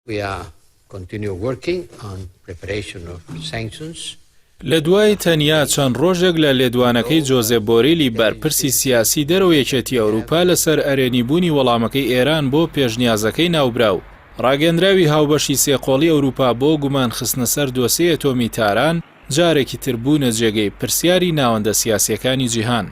We are continue working on preparation of sanctions. لە دوای تەنیا چەند ڕۆژێک لە لێدوانەکەی جۆزێپ بۆریلی بەرپرسی سیاسی دەرەوە یەکێتی ئەوروپا لەسەر ئەرێنیبوونی وەڵامەکەی ئێران بۆ پێشنیازەکەی ناوبراو ڕاگەندراوی هاوبەشی سێقۆڵی ئەوروپا بۆ گومان خستنە سەر دۆسیە ئەتۆمی تاران جارێکی تر بوونە جێگەی پرسیاری ناوەندە سیاسیەکانی جیهان.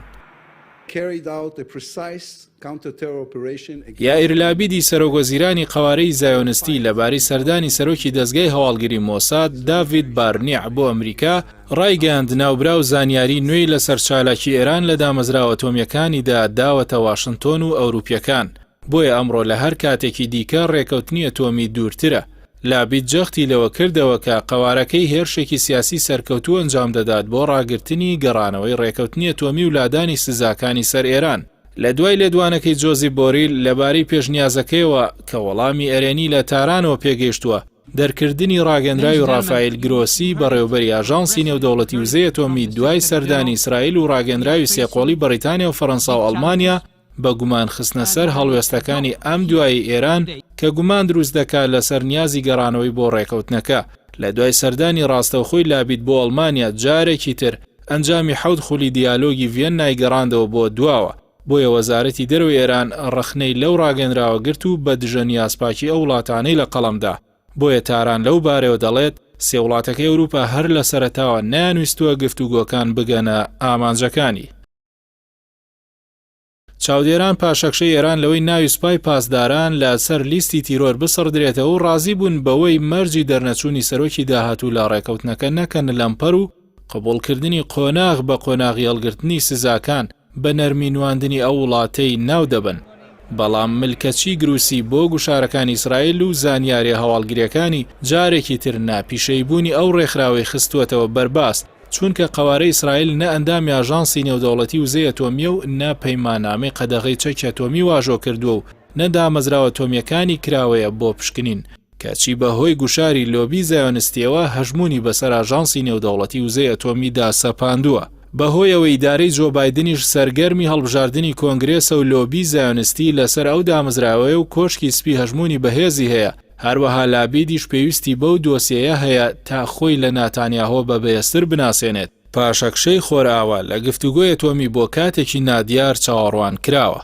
یائیر لابیدی سەرۆکوەزیرانی قەوارەی زایۆنستی لەبارەی سەردانی سەرۆکی دەستگای هەواڵگری مۆساد داڤید بارنیع بۆ ئەمریکا ڕایگەاند ناوبراو زانیاری نوێی لەسەر چالاکی ئێران لە دامەزراوە ئەتۆمیەکانیدا داوەتە واشنتۆن و ئەوروپیەکان بۆیە ئەمڕۆ لە هەر کاتێکی دیکە ڕێکەوتنی ئەتۆمی دوورترە. لابید جەختی لەوە کردەوە کە قەوارەکەی هێرشێکی سیاسی سەرکەوتوو ئەنجام دەدات بۆ ڕاگررتنی گەڕانەوەی ڕێکەوتنی ئەتۆمی و لادانی سزاکانی سەر ئێران. لە دوای لێدوانەکەی جۆزی بۆریل لەبارەی پێشنیازەکەیەوە کە وەڵامی ئەرێنی لە تارانەوە پێگەیشتووە دەرکردنی ڕاگەندراوی ڕافایل گرۆسی بەڕێوەبەری ئاژانسی نێودەوڵەتی وزەی ئەتۆمی دوای سەردانی ئیسرائیل و ڕاگەندراوی سێقۆڵی بەریتانیا و فەڕەنسا و ئەڵمانیا بە گومان خستنە سەر هەڵوێستەکانی ئەم دوایی ئێران کە گومان دروست دەکات لەسەر نیازی گەڕانەوەی بۆ ڕێکەوتنەکە. لە دوای سەردانی ڕاستەوخۆی لابید بۆ ئەڵمانیا جارێکی تر ئەنجامی حەوت خولی دیالۆگی ڤێنای گەڕاندەوە بۆ دواوە. بۆیە وەزارەتی دەرەوەی ئێران ڕخنەی لەو ڕاگەنراوە گرت و بە دژە نیازپاکی ئەو وڵاتانەی لە قەڵەمدا. بۆیە تاران لەو بارەوە دەڵێت سێ وڵاتەکەی ئەوروپا هەر لە سەرەتاوە نانویستووە گفتوگۆکان بگەنە ئامانجەکانی. چاودێران پاشەکشەی ئێران لەوەی ناوی سوپای پاسداران لە سەر لیستی تیرۆر بسڕدرێتەوە و ڕازی بوون بەوەی مەرجی دەرنەچوونی سەرۆکی داهاتوو لە ڕێکەوتنەکە نەکەن لەمپەر و قبوڵکردنی قۆناغ بە قۆناغی هەڵگرتنی سزاکان بە نەرمی نواندنی ئەو وڵاتەی ناو دەبن. بەڵام ملکەچی گروسی بۆ گوشارەکانی ئیسرائیل و زانیاری هەواڵگریەکانی جارێکی تر ناپیشەیبوونی ئەو ڕێکخراوەی خستووەتەوە بەرباست چونکە قەوارەی ئیسرائیل نە ئەندامی ئاژانسی نێودەوڵەتی وزەی ئەتۆمیە و نە پەیماننامەی قەدەغەی چەکی ئەتۆمی واژۆ کردووە و نە دامەزراوە ئەتۆمیەکانی کراوەیە بۆ پشکنین کەچی بەهۆی گوشاری لۆبی زایۆنستیەوە هەژمونی بەسەر ئاژانسی نێودەوڵەتی وزەی ئەتۆمیدا سەپاندووە. بەهۆی ئەوەی ئیدارەی جۆ بایدنیش سەرگەرمی هەڵبژاردننی کۆنگرێسە و لۆبی زایۆنستی لەسەر ئەو دامەزراوەیە و کۆشکی سپی هەژمونی بەهێزی هەیە. هەروەها لابیدیش پێویستی بەو دۆسیەیە هەیە تا خۆی لە ناتانیاهۆ بە بەهێزتر بناسێنێت. پاشەکشەی خۆراوە لە گفتوگۆی ئەتۆمی بۆ کاتێکی نادیار چاوەڕوان کراوە.